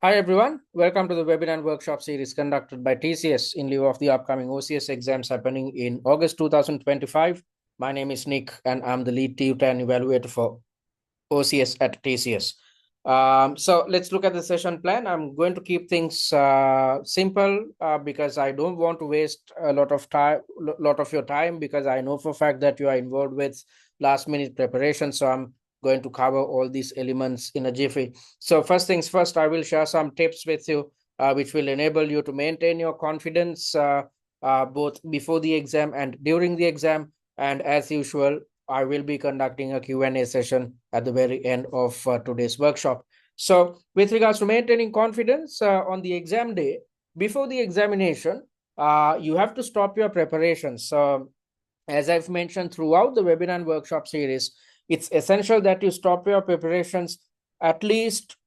Hi everyone, welcome to the webinar and workshop series conducted by TCS in lieu of the upcoming OCS exams happening in August 2025. My name is Nick and I'm the lead tutor and evaluator for OCS at TCS. So let's look at the session plan. I'm going to keep things simple because I don't want to waste a lot of your time, because I know for a fact that you are involved with last minute preparation. So I'm going to cover all these elements in a jiffy. So first things first, I will share some tips with you which will enable you to maintain your confidence both before the exam and during the exam. And as usual, I will be conducting a Q&A session at the very end of today's workshop. So with regards to maintaining confidence on the exam day, before the examination, you have to stop your preparations. So as I've mentioned throughout the webinar and workshop series, it's essential that you stop your preparations at least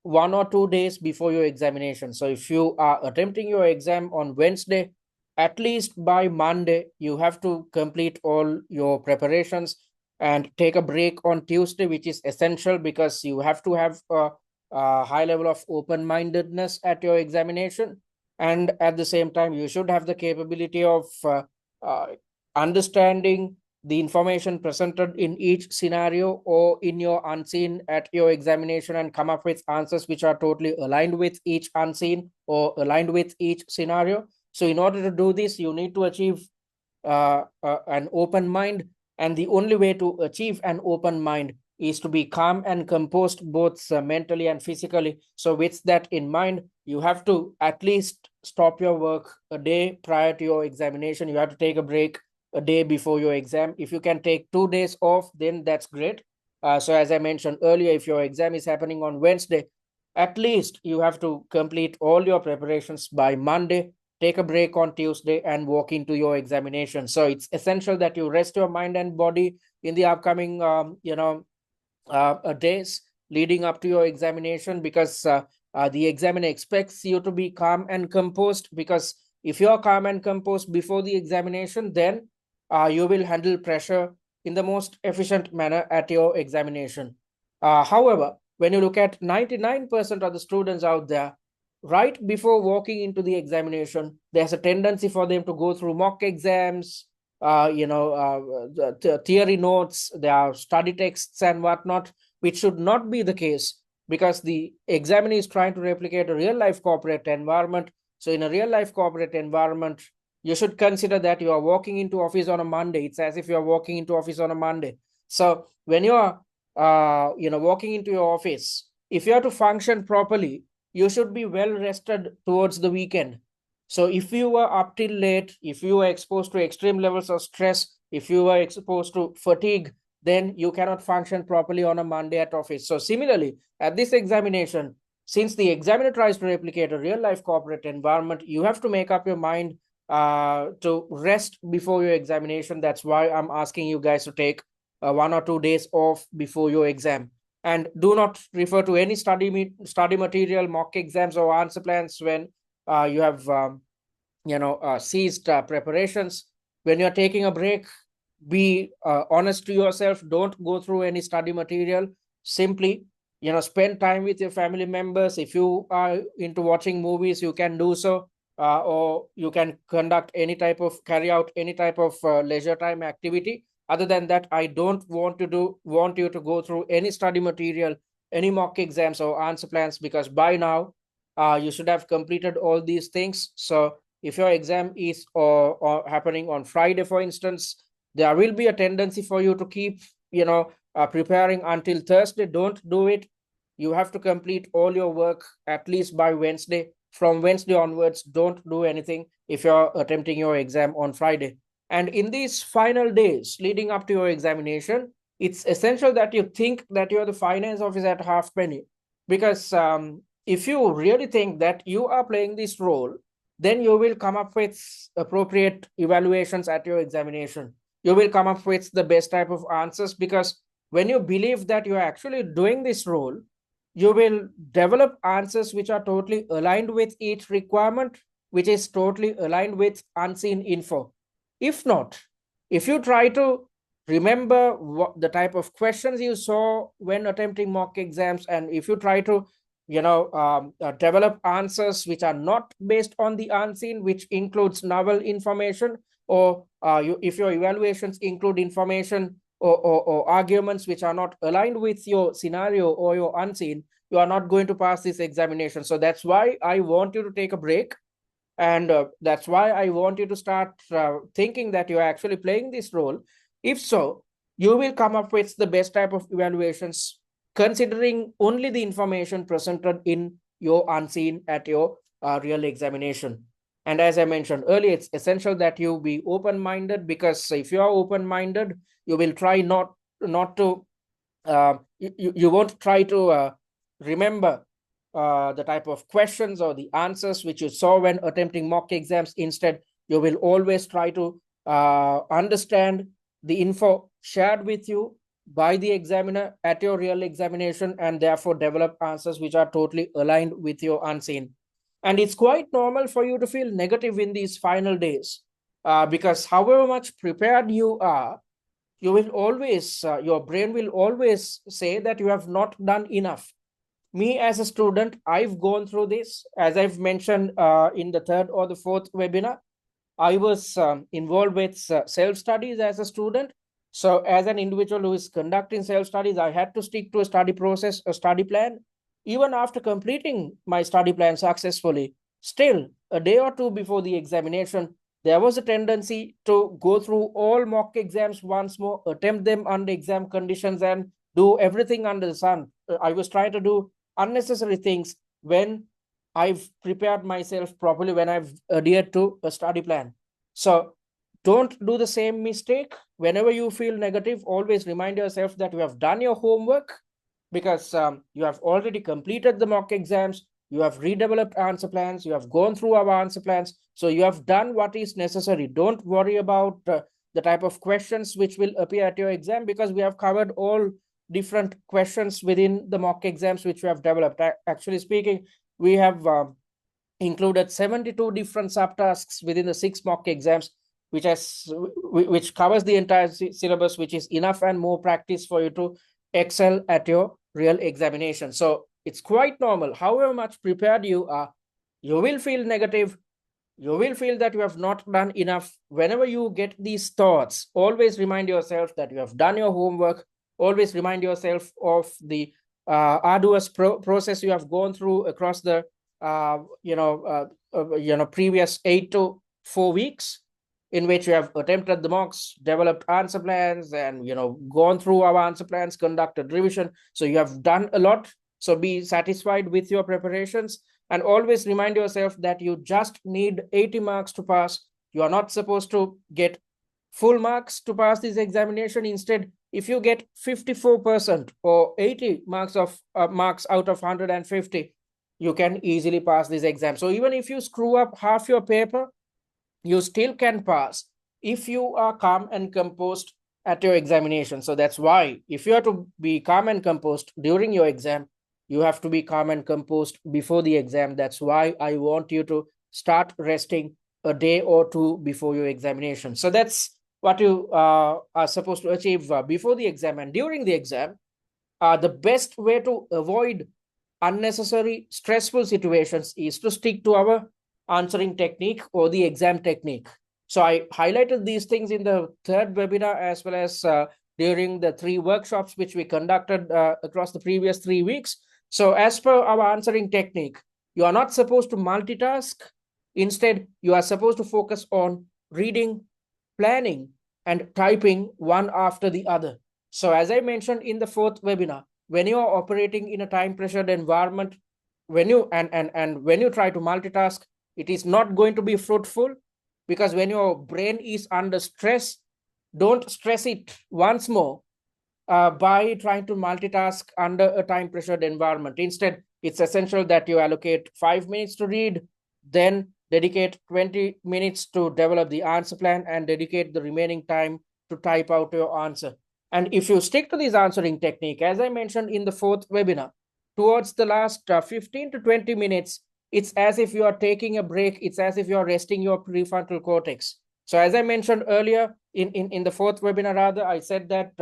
1 or 2 days before your examination. So if you are attempting your exam on Wednesday, at least by Monday, you have to complete all your preparations and take a break on Tuesday, which is essential because you have to have a high level of open-mindedness at your examination. And at the same time, you should have the capability of uh, understanding the information presented in each scenario or in your unseen at your examination and come up with answers which are totally aligned with each unseen or aligned with each scenario. So in order to do this, you need to achieve an open mind. And the only way to achieve an open mind is to be calm and composed both mentally and physically. So with that in mind, you have to at least stop your work a day prior to your examination. You have to take a break a day before your exam. If you can take 2 days off, then that's great. So as I mentioned earlier, if your exam is happening on Wednesday, at least you have to complete all your preparations by Monday, take a break on Tuesday, and walk into your examination. So it's essential that you rest your mind and body in the upcoming, days leading up to your examination, because the examiner expects you to be calm and composed. Because if you are calm and composed before the examination, then you will handle pressure in the most efficient manner at your examination. However, when you look at 99% of the students out there, right before walking into the examination, there's a tendency for them to go through mock exams, the theory notes, there are study texts and whatnot, which should not be the case, because the examiner is trying to replicate a real life corporate environment. So in a real life corporate environment, you should consider that you are walking into office on a Monday. It's as if you are walking into office on a Monday. So when you are walking into your office, if you have to function properly, you should be well rested towards the weekend. So if you were up till late, if you were exposed to extreme levels of stress, if you were exposed to fatigue, then you cannot function properly on a Monday at office. So similarly, at this examination, since the examiner tries to replicate a real life corporate environment, you have to make up your mind to rest before your examination. That's why I'm asking you guys to take 1 or 2 days off before your exam. And do not refer to any study material, mock exams, or answer plans when you have ceased preparations. When you're taking a break, be honest to yourself. Don't go through any study material. Simply spend time with your family members. If you are into watching movies, you can do so, or you can carry out any type of leisure time activity. Other than that, I don't want you to go through any study material, any mock exams or answer plans, because by now you should have completed all these things. So if your exam is or happening on Friday, for instance, there will be a tendency for you to keep preparing until Thursday. Don't do it. You have to complete all your work at least by Wednesday. From Wednesday onwards, don't do anything if you're attempting your exam on Friday. And in these final days leading up to your examination, it's essential that you think that you're the finance officer at Halfpenny, because if you really think that you are playing this role, then you will come up with appropriate evaluations at your examination. You will come up with the best type of answers, because when you believe that you are actually doing this role, you will develop answers which are totally aligned with each requirement, which is totally aligned with unseen info. If not, if you try to remember what the type of questions you saw when attempting mock exams, and if you try to develop answers which are not based on the unseen, which includes novel information, or if your evaluations include information or arguments which are not aligned with your scenario or your unseen, you are not going to pass this examination. So that's why I want you to take a break. And that's why I want you to start thinking that you're actually playing this role. If so, you will come up with the best type of evaluations, considering only the information presented in your unseen at your real examination. And as I mentioned earlier, it's essential that you be open-minded, because if you are open-minded, you will try not to you won't try to remember the type of questions or the answers which you saw when attempting mock exams. Instead, you will always try to understand the info shared with you by the examiner at your real examination, and therefore develop answers which are totally aligned with your unseen. And it's quite normal for you to feel negative in these final days, because however much prepared you are, you will always, your brain will always say that you have not done enough. Me as a student, I've gone through this. As I've mentioned in the third or the fourth webinar, I was involved with self-studies as a student. So as an individual who is conducting self-studies, I had to stick to a study process, a study plan. Even after completing my study plan successfully, still a day or two before the examination, there was a tendency to go through all mock exams once more, attempt them under exam conditions, and do everything under the sun. I was trying to do unnecessary things when I've prepared myself properly, when I've adhered to a study plan. So don't do the same mistake. Whenever you feel negative, always remind yourself that you have done your homework, because you have already completed the mock exams, you have redeveloped answer plans, you have gone through our answer plans, so you have done what is necessary. Don't worry about the type of questions which will appear at your exam, because we have covered all different questions within the mock exams which we have developed. Actually speaking, we have included 72 different subtasks within the 6 mock exams, which covers the entire syllabus, which is enough and more practice for you to excel at your real examination. So it's quite normal. However much prepared you are, you will feel negative. You will feel that you have not done enough. Whenever you get these thoughts, always remind yourself that you have done your homework. Always remind yourself of the arduous process you have gone through across the previous 8 to 4 weeks, in which you have attempted the mocks, developed answer plans, and gone through our answer plans, conducted revision. So you have done a lot. So be satisfied with your preparations, and always remind yourself that you just need 80 marks to pass. You are not supposed to get full marks to pass this examination. Instead, if you get 54% or 80 marks out of 150, you can easily pass this exam. So even if you screw up half your paper, you still can pass if you are calm and composed at your examination. So that's why, if you are to be calm and composed during your exam, you have to be calm and composed before the exam. That's why I want you to start resting a day or two before your examination. So that's what you are supposed to achieve before the exam. And during the exam, the best way to avoid unnecessary stressful situations is to stick to our answering technique or the exam technique. So I highlighted these things in the third webinar, as well as during the 3 workshops which we conducted across the previous 3 weeks. So as per our answering technique, you are not supposed to multitask. Instead, you are supposed to focus on reading, planning, and typing one after the other. So as I mentioned in the 4th webinar, when you are operating in a time pressured environment, when you try to multitask, it is not going to be fruitful, because when your brain is under stress, don't stress it once more by trying to multitask under a time pressured environment. Instead, it's essential that you allocate 5 minutes to read, then dedicate 20 minutes to develop the answer plan, and dedicate the remaining time to type out your answer. And if you stick to this answering technique, as I mentioned in the 4th webinar, towards the last 15 to 20 minutes, it's as if you are taking a break. It's as if you are resting your prefrontal cortex. So as I mentioned earlier in the 4th webinar, rather, I said that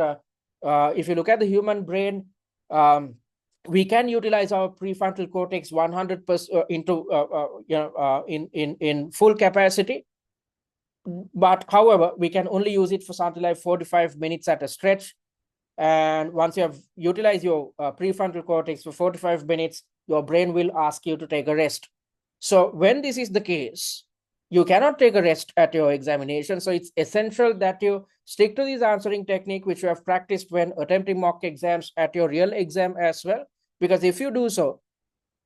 if you look at the human brain, we can utilize our prefrontal cortex 100% in full capacity. But however, we can only use it for something like 45 minutes at a stretch. And once you have utilized your prefrontal cortex for 45 minutes, your brain will ask you to take a rest. So when this is the case, you cannot take a rest at your examination. So it's essential that you stick to this answering technique, which you have practiced when attempting mock exams at your real exam as well. Because if you do so,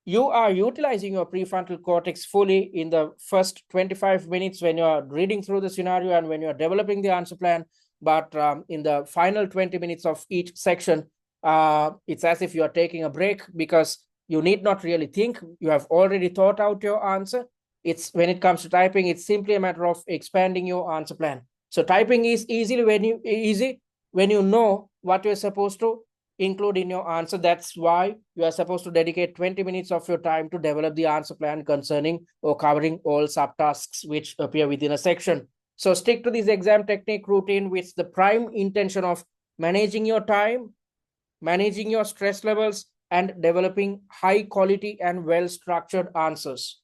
you are utilizing your prefrontal cortex fully in the first 25 minutes when you're reading through the scenario and when you're developing the answer plan. But in the final 20 minutes of each section, it's as if you're taking a break, because you need not really think. You have already thought out your answer. It's when it comes to typing, it's simply a matter of expanding your answer plan. So typing is easy when you know what you're supposed to include in your answer. That's why you are supposed to dedicate 20 minutes of your time to develop the answer plan concerning or covering all subtasks which appear within a section. So stick to this exam technique routine with the prime intention of managing your time, managing your stress levels, and developing high quality and well structured answers.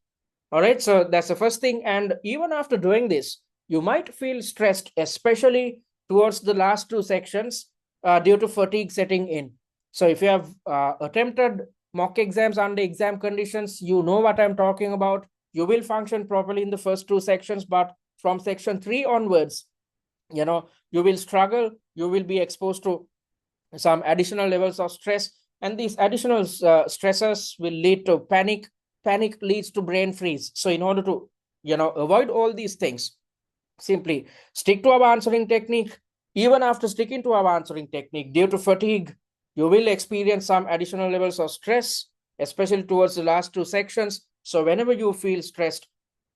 All right, so that's the first thing. And even after doing this, you might feel stressed, especially towards the last two sections, due to fatigue setting in. So if you have attempted mock exams under exam conditions, you know what I'm talking about. You will function properly in the first two sections, but from section 3 onwards, you will struggle. You will be exposed to some additional levels of stress, and these additional stresses will lead to panic. Panic leads to brain freeze. So in order to avoid all these things, simply stick to our answering technique. Even after sticking to our answering technique, due to fatigue, you will experience some additional levels of stress, especially towards the last two sections. So whenever you feel stressed,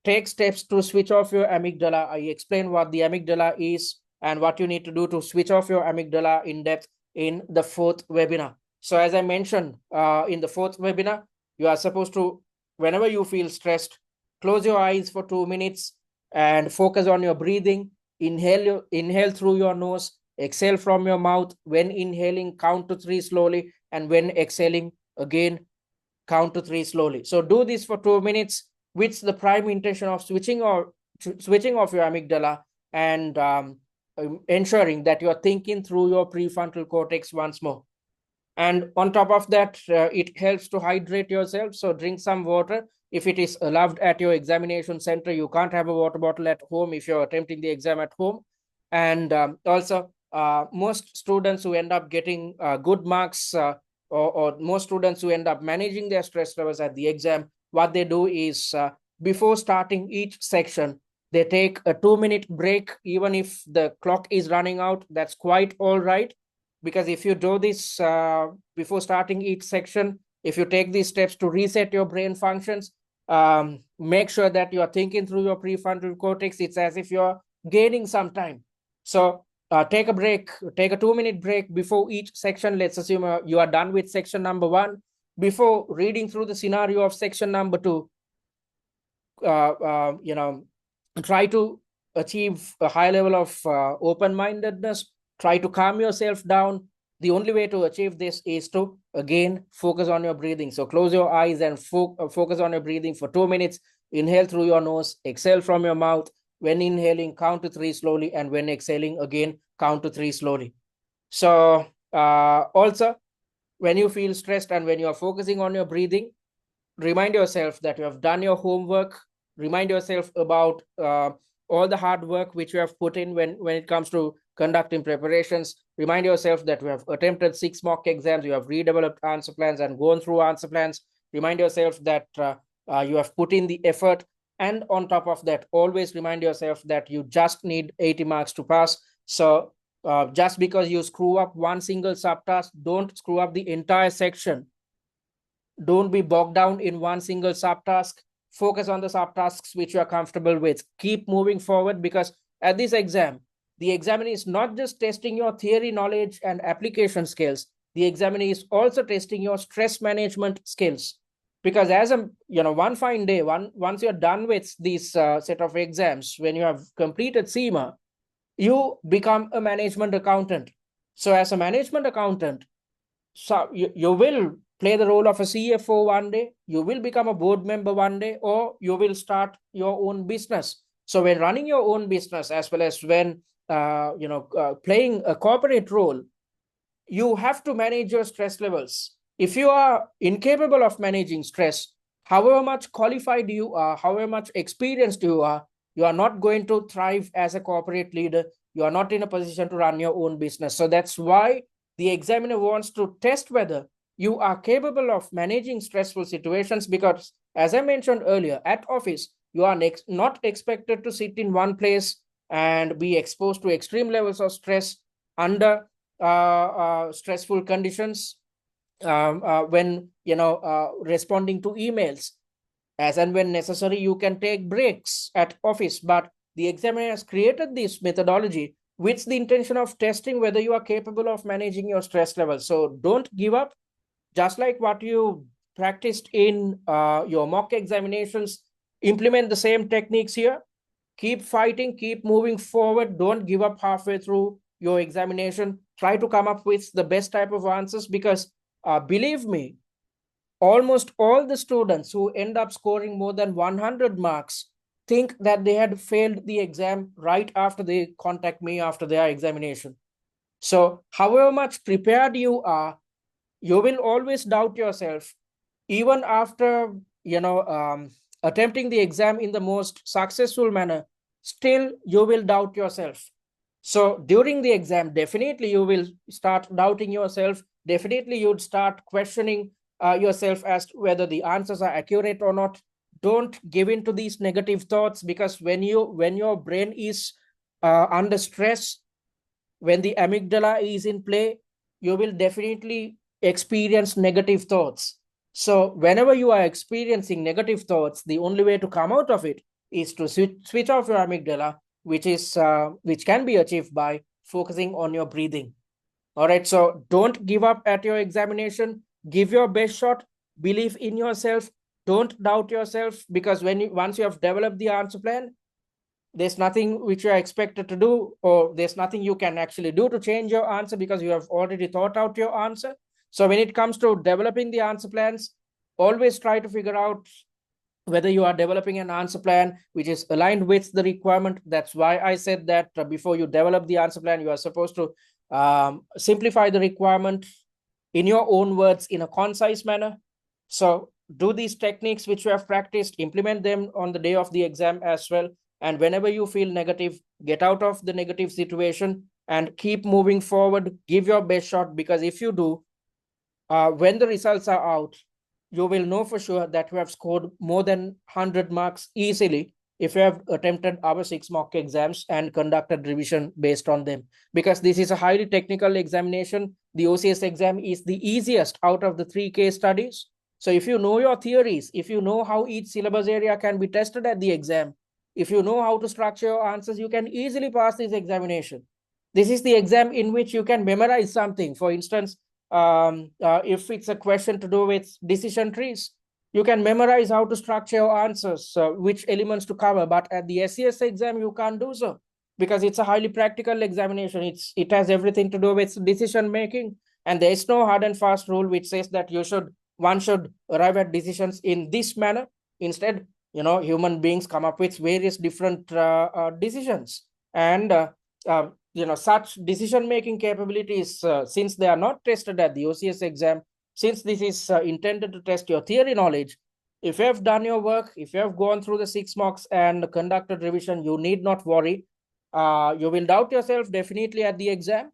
take steps to switch off your amygdala. I explain what the amygdala is and what you need to do to switch off your amygdala in depth in the fourth webinar. So as I mentioned, in the fourth webinar, you are supposed to, whenever you feel stressed, close your eyes for 2 minutes and focus on your breathing. Inhale through your nose, exhale from your mouth. When inhaling, count to 3 slowly, and when exhaling, again count to 3 slowly. So do this for 2 minutes with the prime intention of switching off your amygdala and ensuring that you are thinking through your prefrontal cortex once more. And on top of that, it helps to hydrate yourself. So drink some water. If it is allowed at your examination center, you can't have a water bottle at home if you're attempting the exam at home. And also, most students who end up getting good marks, or most students who end up managing their stress levels at the exam, what they do is, before starting each section, they take a 2-minute break. Even if the clock is running out, that's quite all right. Because if you do this before starting each section, if you take these steps to reset your brain functions, make sure that you are thinking through your prefrontal cortex. It's as if you're gaining some time. So take a break, take a 2-minute break before each section. Let's assume you are done with section number 1. Before reading through the scenario of section number 2, try to achieve a high level of open-mindedness. Try to calm yourself down. The only way to achieve this is to, again, focus on your breathing. So close your eyes and focus on your breathing for 2 minutes. Inhale through your nose, exhale from your mouth. When inhaling, count to 3 slowly, and when exhaling, again, count to 3 slowly. So also, when you feel stressed and when you are focusing on your breathing, remind yourself that you have done your homework. Remind yourself about all the hard work which you have put in when it comes to conducting preparations. Remind yourself that you have attempted 6 mock exams, you have redeveloped answer plans and gone through answer plans. Remind yourself that you have put in the effort. And on top of that, always remind yourself that you just need 80 marks to pass. So just because you screw up one single subtask, don't screw up the entire section. Don't be bogged down in one single subtask. Focus on the subtasks which you are comfortable with. Keep moving forward, because at this exam, the examiner is not just testing your theory knowledge and application skills. The examiner is also testing your stress management skills. Because as one fine day, once you're done with this set of exams, when you have completed CIMA, you become a management accountant. So as a management accountant, so you will play the role of a CFO one day, you will become a board member one day, or you will start your own business. So when running your own business, as well as when playing a corporate role, you have to manage your stress levels. If you are incapable of managing stress, however much qualified you are, however much experienced you are not going to thrive as a corporate leader. You are not in a position to run your own business. So that's why the examiner wants to test whether you are capable of managing stressful situations, because as I mentioned earlier, at office, you are not expected to sit in one place and be exposed to extreme levels of stress under stressful conditions, when responding to emails. As and when necessary, you can take breaks at office, but the examiner has created this methodology with the intention of testing whether you are capable of managing your stress levels. So don't give up. Just like what you practiced in your mock examinations, implement the same techniques here. Keep fighting, keep moving forward. Don't give up halfway through your examination. Try to come up with the best type of answers, because believe me, almost all the students who end up scoring more than 100 marks think that they had failed the exam right after they contact me after their examination. So however much prepared you are, you will always doubt yourself, even after attempting the exam in the most successful manner. Still you will doubt yourself. So during the exam, definitely you will start doubting yourself. Definitely you'd start questioning yourself as to whether the answers are accurate or not. Don't give in to these negative thoughts, because when your brain is under stress, when the amygdala is in play, you will definitely experience negative thoughts. So whenever you are experiencing negative thoughts, the only way to come out of it is to switch off your amygdala, which can be achieved by focusing on your breathing. All right, so don't give up at your examination. Give your best shot. Believe in yourself. Don't doubt yourself, because once you have developed the answer plan, there's nothing which you are expected to do, or there's nothing you can actually do to change your answer, because you have already thought out your answer. So when it comes to developing the answer plans, always try to figure out whether you are developing an answer plan which is aligned with the requirement. That's why I said that before you develop the answer plan, you are supposed to simplify the requirement in your own words in a concise manner. So do these techniques which you have practiced, implement them on the day of the exam as well. And whenever you feel negative, get out of the negative situation and keep moving forward. Give your best shot, because if you do, when the results are out, you will know for sure that you have scored more than 100 marks easily if you have attempted our 6 mock exams and conducted revision based on them. Because this is a highly technical examination, the OCS exam is the easiest out of the 3 case studies. So if you know your theories, if you know how each syllabus area can be tested at the exam, if you know how to structure your answers, you can easily pass this examination. This is the exam in which you can memorize something. For instance, if it's a question to do with decision trees, you can memorize how to structure your answers, which elements to cover. But at the SCS exam, you can't do so, because it's a highly practical examination. It has everything to do with decision making, and there is no hard and fast rule which says that one should arrive at decisions in this manner. Instead, human beings come up with various different decisions, and such decision making capabilities, since they are not tested at the OCS exam, since this is intended to test your theory knowledge, if you have done your work, if you have gone through the 6 mocks and conducted revision, you need not worry. You will doubt yourself definitely at the exam.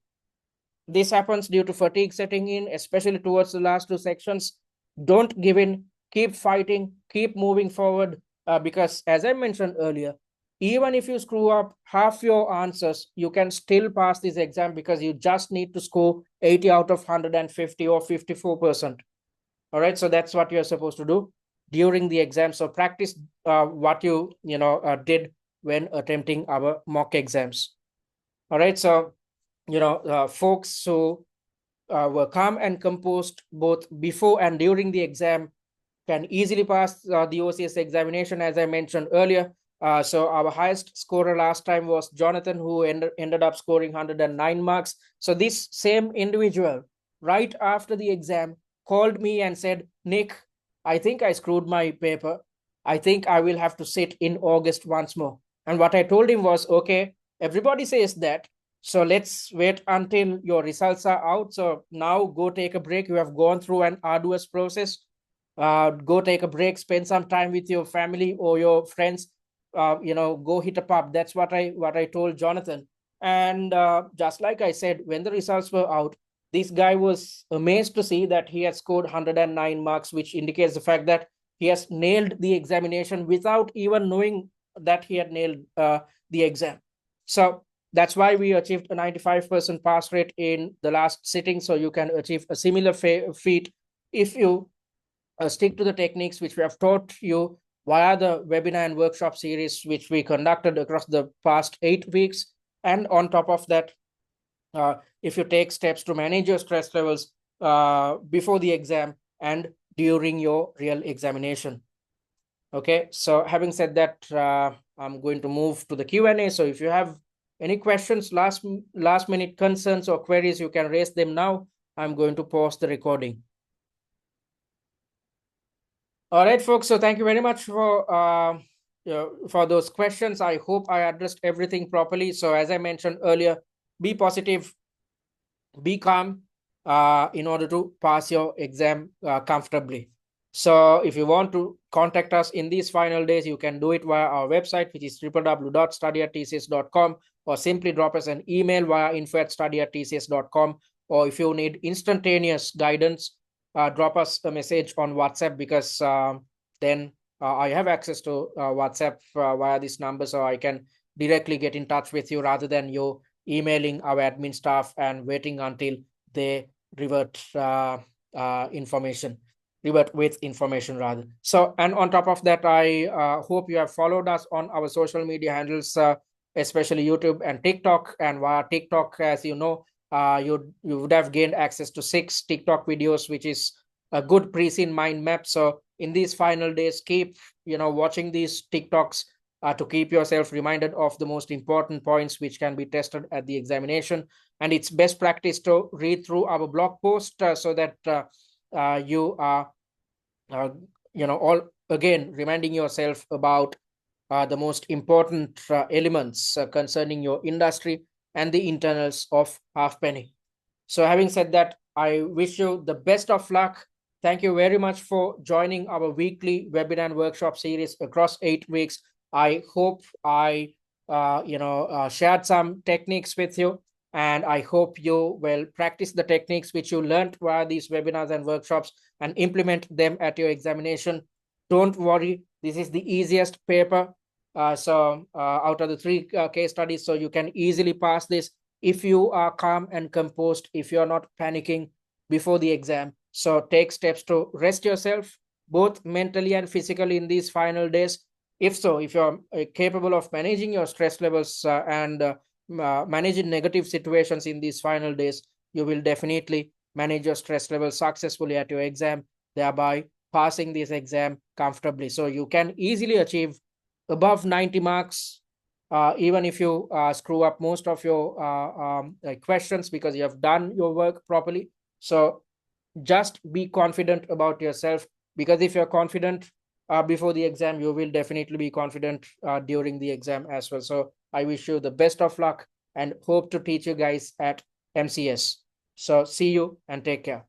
This happens due to fatigue setting in, especially towards the last 2 sections. Don't give in. Keep fighting. Keep moving forward, because as I mentioned earlier, even if you screw up half your answers, you can still pass this exam, because you just need to score 80 out of 150 or 54%. All right, so that's what you're supposed to do during the exam. So practice what you did when attempting our mock exams. All right, so folks who were calm and composed both before and during the exam can easily pass the OCS examination, as I mentioned earlier. So our highest scorer last time was Jonathan, who ended up scoring 109 marks. So this same individual, right after the exam, called me and said, Nick, I think I screwed my paper. I think I will have to sit in August once more. And what I told him was, okay, everybody says that. So let's wait until your results are out. So now go take a break. You have gone through an arduous process. Go take a break, spend some time with your family or your friends. Go hit a pub. That's what I told Jonathan. And just like I said, when the results were out, this guy was amazed to see that he had scored 109 marks, which indicates the fact that he has nailed the examination without even knowing that he had nailed the exam. So that's why we achieved a 95% pass rate in the last sitting. So you can achieve a similar feat if you stick to the techniques which we have taught you via the webinar and workshop series which we conducted across the past 8 weeks. And on top of that, if you take steps to manage your stress levels before the exam and during your real examination. Okay, so having said that, I'm going to move to the Q&A. So if you have any questions, last minute concerns or queries, you can raise them now. I'm going to pause the recording. All right, folks. So thank you very much for those questions. I hope I addressed everything properly. So as I mentioned earlier, be positive, be calm in order to pass your exam comfortably. So if you want to contact us in these final days, you can do it via our website, which is www.study@tcs.com, or simply drop us an email via info@study@tcs.com. Or if you need instantaneous guidance, drop us a message on WhatsApp, because then I have access to WhatsApp via this number, so I can directly get in touch with you rather than you emailing our admin staff and waiting until they revert with information rather. So, and on top of that, I hope you have followed us on our social media handles, especially YouTube and TikTok. And via TikTok, as you know, you would have gained access to 6 TikTok videos, which is a good pre-seen mind map. So in these final days, keep watching these TikToks to keep yourself reminded of the most important points which can be tested at the examination. And it's best practice to read through our blog post so that you are all again reminding yourself about the most important elements concerning your industry and the internals of Halfpenny. So having said that, I wish you the best of luck. Thank you very much for joining our weekly webinar and workshop series across 8 weeks. I hope I shared some techniques with you, and I hope you will practice the techniques which you learned via these webinars and workshops and implement them at your examination. Don't worry, this is the easiest paper out of the 3 case studies, so you can easily pass this if you are calm and composed, if you're not panicking before the exam. So take steps to rest yourself, both mentally and physically, in these final days. If you're capable of managing your stress levels and managing negative situations in these final days, you will definitely manage your stress levels successfully at your exam, thereby passing this exam comfortably. So you can easily achieve above 90 marks, even if you screw up most of your questions, because you have done your work properly. So just be confident about yourself, because if you're confident before the exam, you will definitely be confident during the exam as well. So I wish you the best of luck and hope to teach you guys at MCS. So see you and take care.